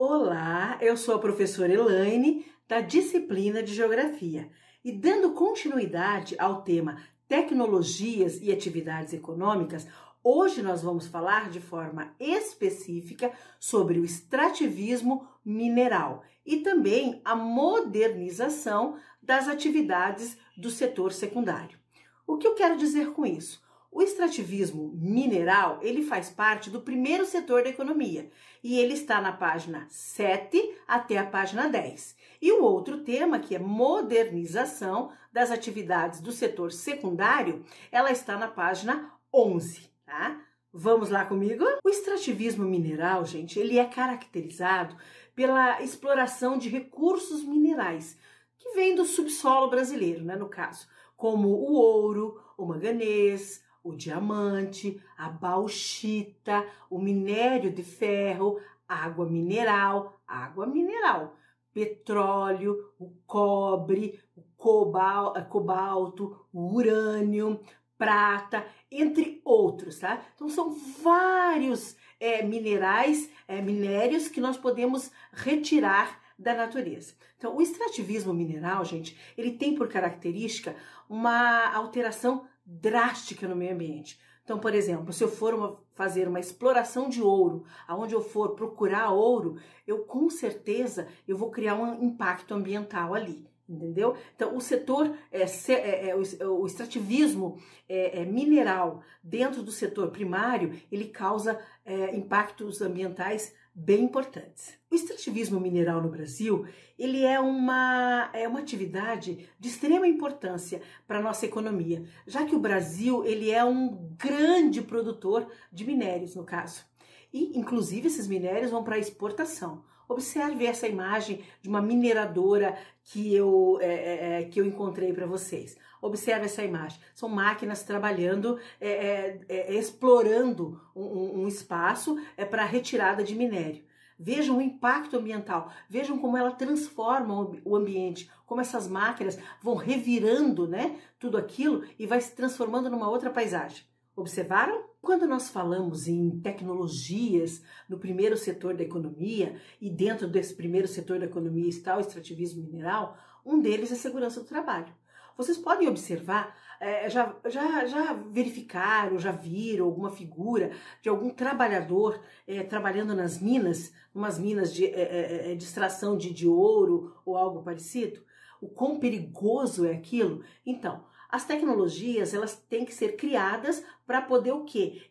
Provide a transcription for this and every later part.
Olá, eu sou a professora Elaine, da disciplina de Geografia. E dando continuidade ao tema Tecnologias e Atividades Econômicas, hoje nós vamos falar de forma específica sobre o extrativismo mineral e também a modernização das atividades do setor secundário. O que eu quero dizer com isso? O extrativismo mineral, ele faz parte do primeiro setor da economia e ele está na página 7 até a página 10. E o outro tema, que é modernização das atividades do setor secundário, ela está na página 11, tá? Vamos lá comigo? O extrativismo mineral, gente, ele é caracterizado pela exploração de recursos minerais que vêm do subsolo brasileiro, né, no caso, como o ouro, o manganês, o diamante, a bauxita, o minério de ferro, água mineral, petróleo, o cobre, o cobalto, o urânio, prata, entre outros, tá? Então são vários minérios que nós podemos retirar da natureza. Então o extrativismo mineral, gente, ele tem por característica uma alteração drástica no meio ambiente. Então, por exemplo, se eu for fazer uma exploração de ouro, aonde eu for procurar ouro, eu com certeza eu vou criar um impacto ambiental ali, entendeu? Então, o setor, o extrativismo mineral dentro do setor primário, ele causa impactos ambientais bem importantes. O extrativismo mineral no Brasil, ele é uma atividade de extrema importância para a nossa economia, já que o Brasil, ele é um grande produtor de minérios, no caso. E, inclusive, esses minérios vão para exportação. Observe essa imagem de uma mineradora que eu encontrei para vocês. Observe essa imagem. São máquinas trabalhando, explorando um espaço para retirada de minério. Vejam o impacto ambiental, vejam como ela transforma o ambiente, como essas máquinas vão revirando, né, tudo aquilo e vai se transformando numa outra paisagem. Observaram? Quando nós falamos em tecnologias no primeiro setor da economia, e dentro desse primeiro setor da economia está o extrativismo mineral, um deles é a segurança do trabalho. Vocês podem observar, já verificaram, já viram alguma figura de algum trabalhador trabalhando nas minas, umas minas de extração de ouro ou algo parecido? O quão perigoso é aquilo? Então, as tecnologias, elas têm que ser criadas para poder o quê?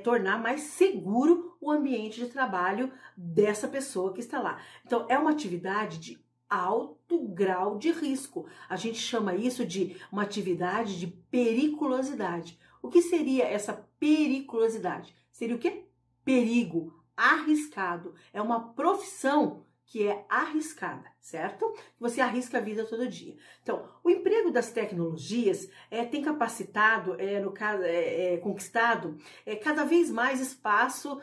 Tornar mais seguro o ambiente de trabalho dessa pessoa que está lá. Então, é uma atividade de alto grau de risco. A gente chama isso de uma atividade de periculosidade. O que seria essa periculosidade? Seria o quê? Perigo, arriscado. É uma profissão que é arriscada, certo? Você arrisca a vida todo dia. Então, o emprego das tecnologias tem capacitado, conquistado cada vez mais espaço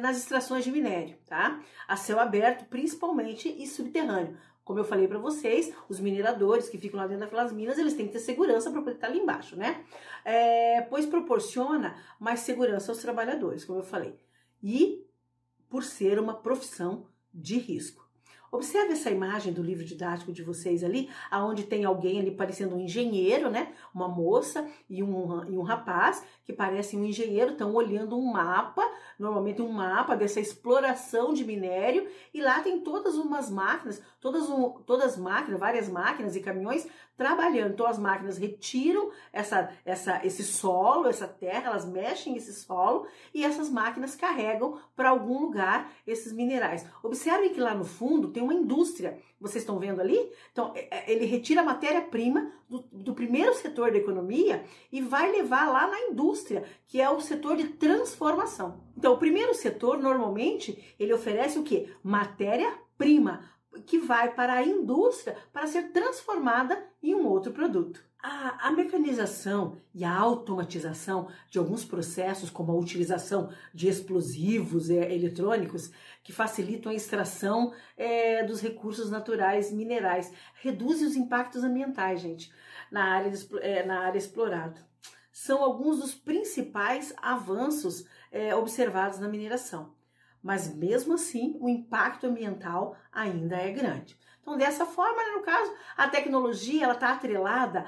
nas extrações de minério, tá? A céu aberto, principalmente, e subterrâneo. Como eu falei para vocês, os mineradores que ficam lá dentro daquelas minas, eles têm que ter segurança para poder estar ali embaixo, né? Pois proporciona mais segurança aos trabalhadores, como eu falei. E por ser uma profissão de risco. Observe essa imagem do livro didático de vocês ali, aonde tem alguém ali parecendo um engenheiro, né? Uma moça e um rapaz que parecem um engenheiro, estão olhando um mapa, normalmente um mapa dessa exploração de minério, e lá tem todas umas máquinas, várias máquinas e caminhões trabalhando. Então as máquinas retiram esse solo, essa terra, elas mexem esse solo e essas máquinas carregam para algum lugar esses minerais. Observem que lá no fundo tem uma indústria, vocês estão vendo ali? Então, ele retira a matéria-prima do primeiro setor da economia e vai levar lá na indústria, que é o setor de transformação. Então, o primeiro setor, normalmente, ele oferece o quê? Matéria-prima, que vai para a indústria para ser transformada em um outro produto. A mecanização e a automatização de alguns processos, como a utilização de explosivos eletrônicos, que facilitam a extração dos recursos naturais minerais, reduzem os impactos ambientais, gente, na área explorada. São alguns dos principais avanços observados na mineração. mas mesmo assim o impacto ambiental ainda é grande. Então, dessa forma, no caso, a tecnologia ela está atrelada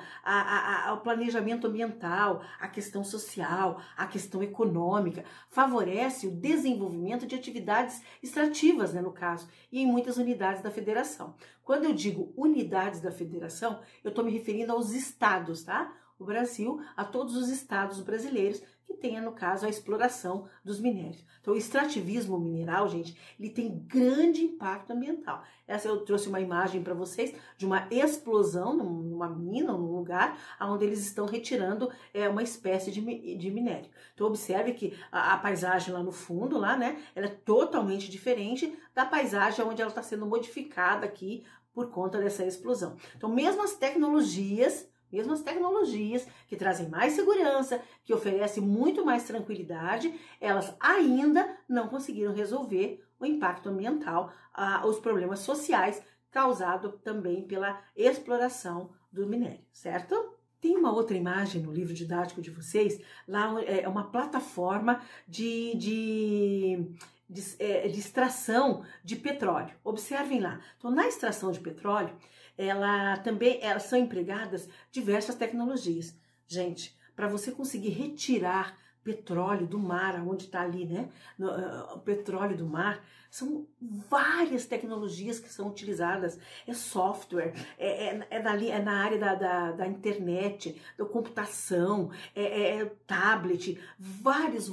ao planejamento ambiental, à questão social, à questão econômica, favorece o desenvolvimento de atividades extrativas, né, no caso, e em muitas unidades da federação. Quando eu digo unidades da federação, eu estou me referindo aos estados, tá? O Brasil, a todos os estados brasileiros que tenha, no caso, a exploração dos minérios. Então, o extrativismo mineral, gente, ele tem grande impacto ambiental. Essa eu trouxe uma imagem para vocês de uma explosão numa mina, num lugar onde eles estão retirando uma espécie de minério. Então, observe que a paisagem lá no fundo, lá, né, ela é totalmente diferente da paisagem onde ela está sendo modificada aqui por conta dessa explosão. Então, mesmo as tecnologias que trazem mais segurança, que oferecem muito mais tranquilidade, elas ainda não conseguiram resolver o impacto ambiental, os problemas sociais causados também pela exploração do minério, certo? Tem uma outra imagem no livro didático de vocês, lá é uma plataforma de extração de petróleo. Observem lá. Então, na extração de petróleo, elas são empregadas diversas tecnologias. Gente, para você conseguir retirar petróleo do mar, onde está ali, né? O petróleo do mar, são várias tecnologias que são utilizadas. É software, é na área da internet, da computação, tablet, vários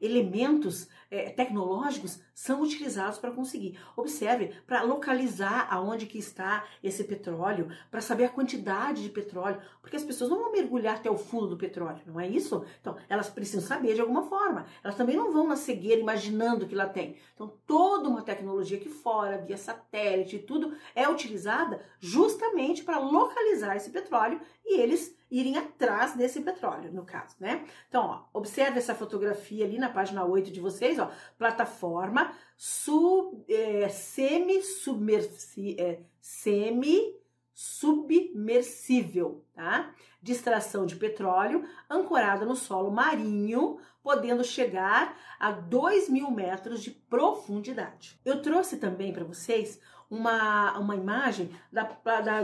elementos tecnológicos são utilizados para conseguir. Observe, para localizar aonde que está esse petróleo, para saber a quantidade de petróleo, porque as pessoas não vão mergulhar até o fundo do petróleo, não é isso? Então, elas precisam saber de alguma forma. Elas também não vão na cegueira imaginando que lá tem. Então, toda uma tecnologia aqui fora, via satélite e tudo, é utilizada justamente para localizar esse petróleo e eles irem atrás desse petróleo, no caso, né? Então, ó, observe essa fotografia ali na página 8 de vocês, ó, plataforma semi-submersível, tá? De extração de petróleo, ancorada no solo marinho, podendo chegar a 2.000 metros de profundidade. Eu trouxe também para vocês uma imagem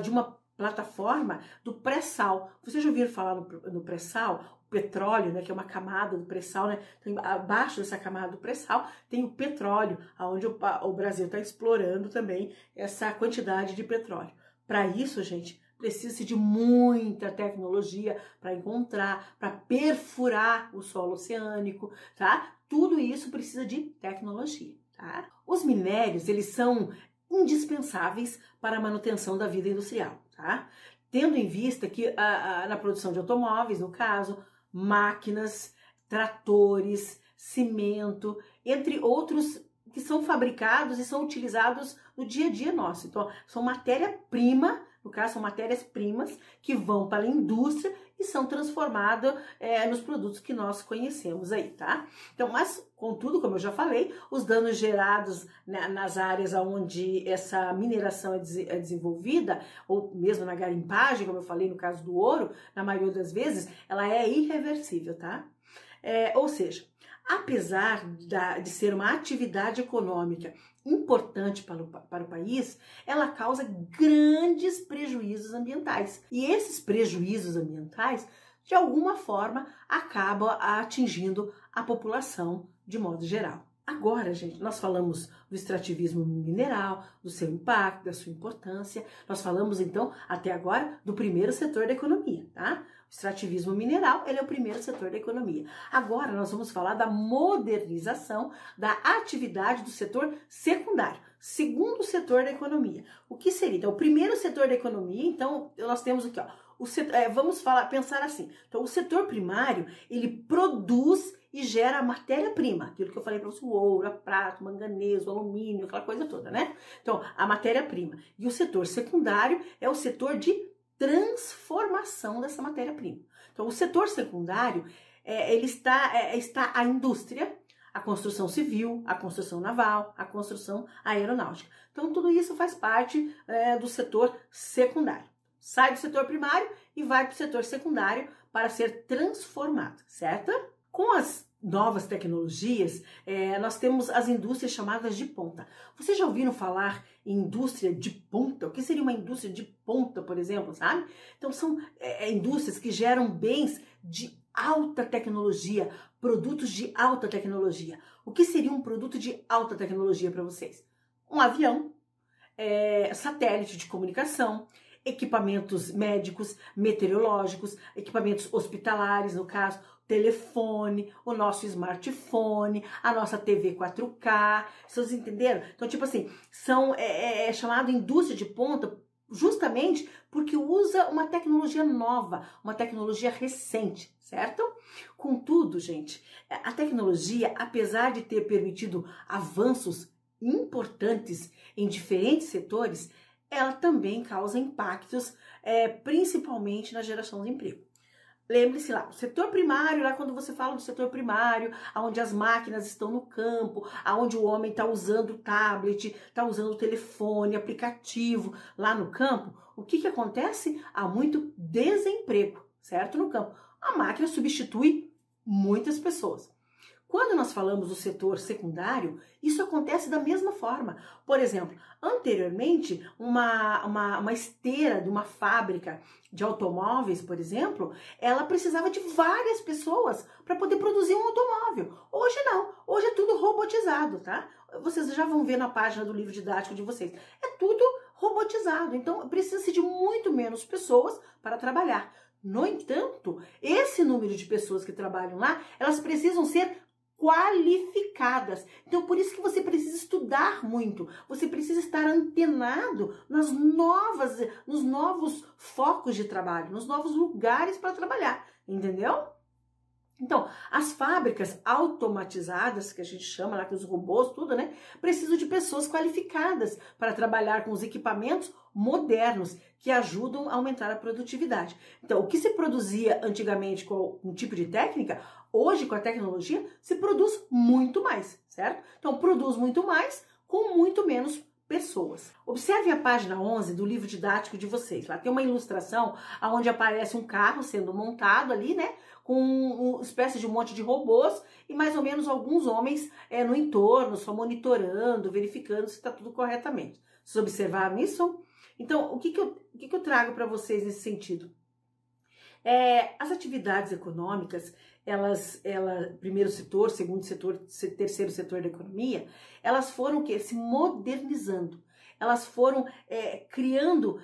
de uma plataforma do pré-sal. Vocês já ouviram falar no pré-sal? O petróleo, né, que é uma camada do pré-sal, né? Então, abaixo dessa camada do pré-sal tem o petróleo, onde o Brasil está explorando também essa quantidade de petróleo. Para isso, gente, precisa-se de muita tecnologia para encontrar, para perfurar o solo oceânico, tá? Tudo isso precisa de tecnologia, tá? Os minérios, eles são indispensáveis para a manutenção da vida industrial, tá? Tendo em vista que na produção de automóveis, no caso, máquinas, tratores, cimento, entre outros que são fabricados e são utilizados no dia a dia nosso. Então, são matéria-prima, no caso, são matérias-primas que vão para a indústria e são transformadas nos produtos que nós conhecemos aí, tá? Então, mas, contudo, como eu já falei, os danos gerados, né, nas áreas onde essa mineração é desenvolvida, ou mesmo na garimpagem, como eu falei no caso do ouro, na maioria das vezes, ela é irreversível, tá? Ou seja, apesar de ser uma atividade econômica importante para o país, ela causa grandes prejuízos ambientais. E esses prejuízos ambientais, de alguma forma, acabam atingindo a população de modo geral. Agora, gente, nós falamos do extrativismo mineral, do seu impacto, da sua importância. Nós falamos, então, até agora, do primeiro setor da economia, tá? O extrativismo mineral, ele é o primeiro setor da economia. Agora, nós vamos falar da modernização da atividade do setor secundário, segundo setor da economia. O que seria? Então, o primeiro setor da economia, então, nós temos aqui, ó, vamos pensar assim. Então, o setor primário, ele produz e gera matéria-prima, aquilo que eu falei para você, o ouro, a prata, o manganês, o alumínio, aquela coisa toda, né? Então, a matéria-prima. E o setor secundário é o setor de transformação dessa matéria-prima. Então, o setor secundário, ele está a indústria, a construção civil, a construção naval, a construção aeronáutica. Então, tudo isso faz parte do setor secundário. Sai do setor primário e vai para o setor secundário para ser transformado, certo? Com as novas tecnologias, nós temos as indústrias chamadas de ponta. Vocês já ouviram falar em indústria de ponta? O que seria uma indústria de ponta, por exemplo, sabe? Então são indústrias que geram bens de alta tecnologia, produtos de alta tecnologia. O que seria um produto de alta tecnologia para vocês? Um avião, satélite de comunicação, equipamentos médicos, meteorológicos, equipamentos hospitalares, no caso, telefone, o nosso smartphone, a nossa TV 4K, vocês entenderam? Então, tipo assim, é chamado indústria de ponta justamente porque usa uma tecnologia nova, uma tecnologia recente, certo? Contudo, gente, a tecnologia, apesar de ter permitido avanços importantes em diferentes setores, ela também causa impactos, principalmente na geração de emprego. Lembre-se lá, o setor primário, lá quando você fala do setor primário, onde as máquinas estão no campo, onde o homem está usando o tablet, está usando o telefone, aplicativo lá no campo, o que acontece? Há muito desemprego, certo? No campo. A máquina substitui muitas pessoas. Quando nós falamos do setor secundário, isso acontece da mesma forma. Por exemplo, anteriormente, uma esteira de uma fábrica de automóveis, por exemplo, ela precisava de várias pessoas para poder produzir um automóvel. Hoje não, hoje é tudo robotizado, tá? Vocês já vão ver na página do livro didático de vocês. É tudo robotizado, então precisa-se de muito menos pessoas para trabalhar. No entanto, esse número de pessoas que trabalham lá, elas precisam ser qualificadas. Então, por isso que você precisa estudar muito. Você precisa estar antenado nos novos focos de trabalho, nos novos lugares para trabalhar. Entendeu? Então, as fábricas automatizadas, que a gente chama lá, que os robôs, tudo, né? Precisam de pessoas qualificadas para trabalhar com os equipamentos modernos que ajudam a aumentar a produtividade. Então, o que se produzia antigamente com um tipo de técnica, hoje com a tecnologia, se produz muito mais, certo? Então, produz muito mais com muito menos pessoas. Observe a página 11 do livro didático de vocês. Lá tem uma ilustração onde aparece um carro sendo montado ali, né? Com uma espécie de um monte de robôs e mais ou menos alguns homens no entorno, só monitorando, verificando se está tudo corretamente. Vocês observaram isso? Então, o que eu trago para vocês nesse sentido? As atividades econômicas, primeiro setor, segundo setor, terceiro setor da economia, elas foram se modernizando. Elas foram criando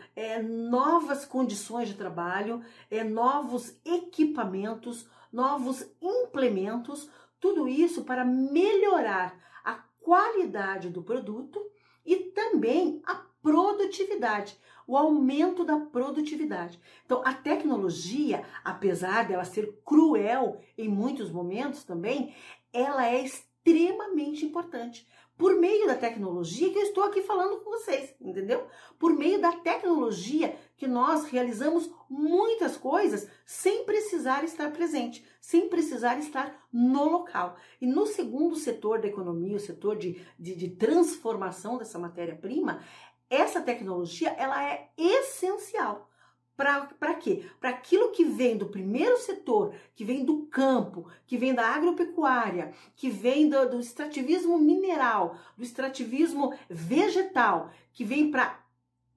novas condições de trabalho, novos equipamentos, novos implementos, tudo isso para melhorar a qualidade do produto e também a produtividade, o aumento da produtividade. Então, a tecnologia, apesar dela ser cruel em muitos momentos também, ela é extremamente importante. Por meio da tecnologia que eu estou aqui falando com vocês, entendeu? Por meio da tecnologia que nós realizamos muitas coisas sem precisar estar presente, sem precisar estar no local. E no segundo setor da economia, o setor de transformação dessa matéria-prima, essa tecnologia ela é essencial. Para quê? Para aquilo que vem do primeiro setor, que vem do campo, que vem da agropecuária, que vem do extrativismo mineral, do extrativismo vegetal, que vem para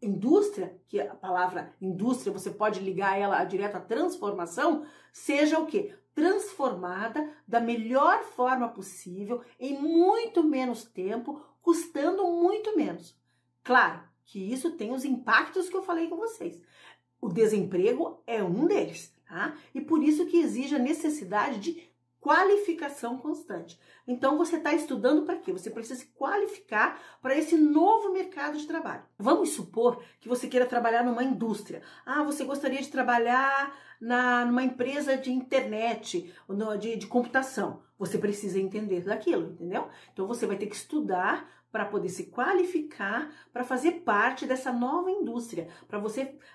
indústria, que a palavra indústria você pode ligar ela direto à transformação, seja o quê? Transformada da melhor forma possível, em muito menos tempo, custando muito menos. Claro que isso tem os impactos que eu falei com vocês. O desemprego é um deles, tá? E por isso que exige a necessidade de qualificação constante. Então, você está estudando para quê? Você precisa se qualificar para esse novo mercado de trabalho. Vamos supor que você queira trabalhar numa indústria. Você gostaria de trabalhar numa empresa de internet, de computação. Você precisa entender daquilo, entendeu? Então, você vai ter que estudar para poder se qualificar, para fazer parte dessa nova indústria, para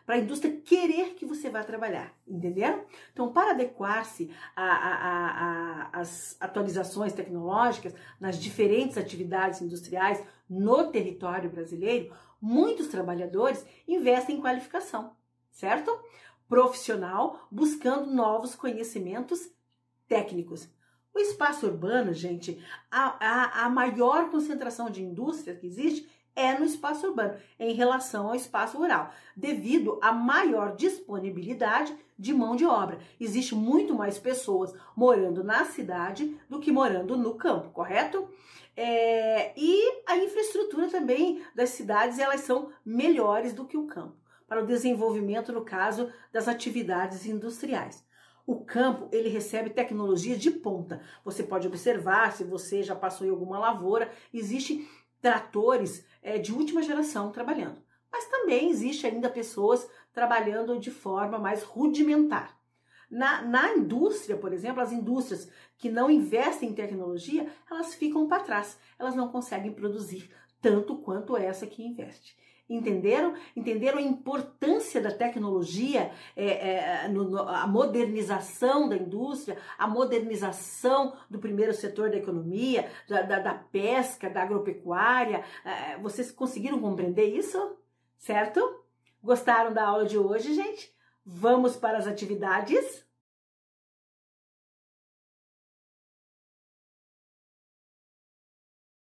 a indústria querer que você vá trabalhar, entenderam? Então, para adequar-se às atualizações tecnológicas nas diferentes atividades industriais no território brasileiro, muitos trabalhadores investem em qualificação, certo? Profissional, buscando novos conhecimentos técnicos. O espaço urbano, gente, a maior concentração de indústria que existe é no espaço urbano, em relação ao espaço rural, devido à maior disponibilidade de mão de obra. Existe muito mais pessoas morando na cidade do que morando no campo, correto? E a infraestrutura também das cidades, elas são melhores do que o campo, para o desenvolvimento, no caso, das atividades industriais. O campo, ele recebe tecnologia de ponta. Você pode observar, se você já passou em alguma lavoura, existem tratores de última geração trabalhando. Mas também existe ainda pessoas trabalhando de forma mais rudimentar. Na indústria, por exemplo, as indústrias que não investem em tecnologia, elas ficam para trás. Elas não conseguem produzir tanto quanto essa que investe. Entenderam? Entenderam a importância da tecnologia, a modernização da indústria, a modernização do primeiro setor da economia, da pesca, da agropecuária? Vocês conseguiram compreender isso? Certo? Gostaram da aula de hoje, gente? Vamos para as atividades?